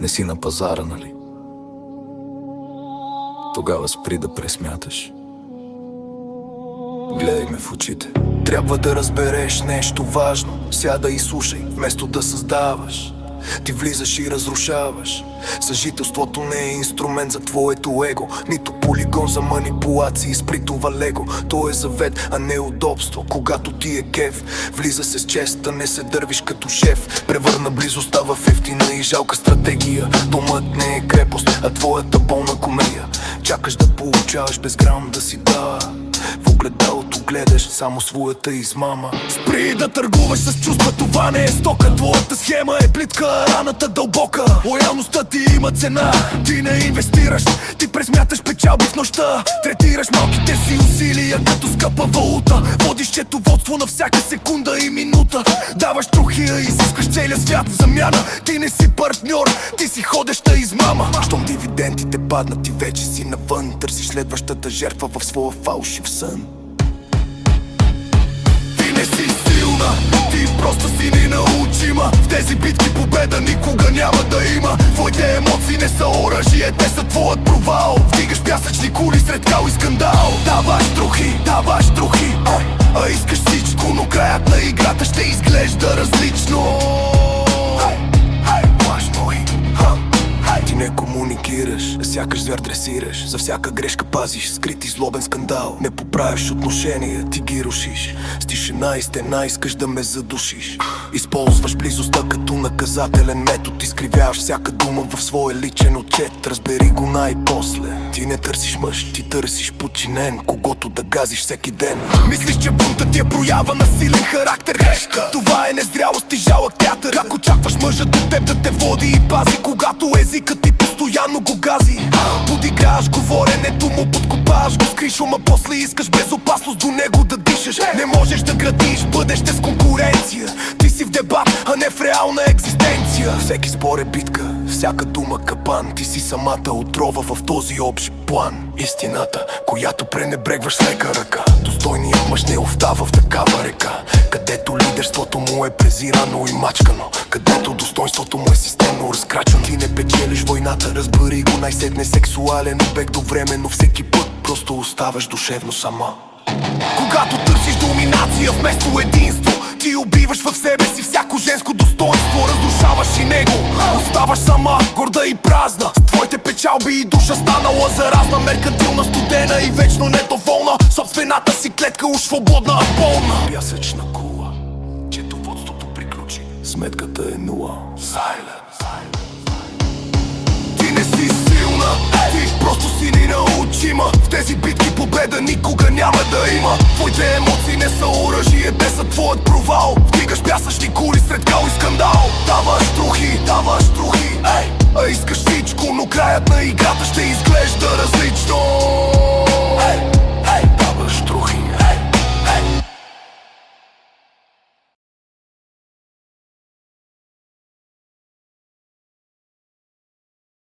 Не си на пазара, нали? Тогава спри да пресмяташ. Гледай ме в очите. Трябва да разбереш нещо важно. Сядай и слушай, вместо да създаваш. Ти влизаш и разрушаваш. Съжителството не е инструмент за твоето его, нито полигон за манипулации с притова лего. То е завет, а не удобство. Когато ти е кеф, влиза се с чест, а не се дървиш като шеф. Превърна близостта в ефтина и жалка стратегия. Домът не е крепост, а твоята болна комедия. Чакаш да получаваш без грам да си дава. В огледалото гледаш само своята измама. Спри да търгуваш с чувства, това не е стока. Твоята схема е плитка, раната дълбока. Лоялността ти има цена, ти не инвестираш. Ти пресмяташ печалби в нощта. Третираш малките си усилия като скъпа валута. Водиш счетоводство на всяка секунда и минута. Даваш трохия и изискаш целия свят в замяна. Ти не си партньор, ти си ходеща измама. Щом дивидендите паднат, ти вече си навън. Търсиш следващата жертва в своя фалшив сън. Ти не си силна, ти просто си ненаучима. В тези битки победа никога няма да има. Твоите емоции не са оръжие, те са твоят провал. Вдигаш пясъчни кули сред кал и скандал. Даваш трохи, а искаш всичко, но краят на играта ще изглежда различно. Ти не комуникираш, сякаш звяр дресираш. За всяка грешка пазиш скрит и злобен скандал. Не поправиш отношения, ти ги рушиш. С тишина и стена искаш да ме задушиш. Използваш близостта като наказателен метод. Изкривяваш всяка дума в своя личен отчет. Разбери го най-после. Ти не търсиш мъж, ти търсиш подчинен, когото да газиш всеки ден. Мислиш, че бунтът ти е проява на силен характер. Грешка, това е незрялост и жалък театър. Как очакваш мъжът от теб да те води и пази, когато езикът ти постоянно го гази? Подиграваш говоренето му, подкопаваш го с кришома. После искаш безопасност до него да дишаш. Не можеш да градиш бъдеще с конкуренция. Ти си в дебат, а не в реална екзистенция. Всеки спор е битка, всяка дума капан. Ти си самата отрова в този общ план. Истината, която пренебрегваш с лека ръка. Достойният мъж не остава в такава река, където лидерството му е презирано и мачкано, където достоинството му е системно разкрачено. Ти не печелиш войната, разбери го най-сетне. Сексуален обект до време, но всеки път просто оставаш душевно сама. Когато търсиш доминация вместо единство, ти убиваш в себе си всяко женско достоинство. Разрушаваш и него, оставаш сама, горда и празна. С твоите печалби и душа станала заразна. Меркантилна, студена и вечно недоволна. Собствената си клетка уж свободна, а болна. Пясъчна кула, счетоводството приключи, сметката е нула. Ти не си силна, ти просто си ненаучима. В тези битки победа никога няма да има. Твоите емоции не са оръжие, те са твоят провал. Вдигаш пясъчни кули сред кал и скандал. Даваш трохи, а искаш всичко, но краят на играта ще изглежда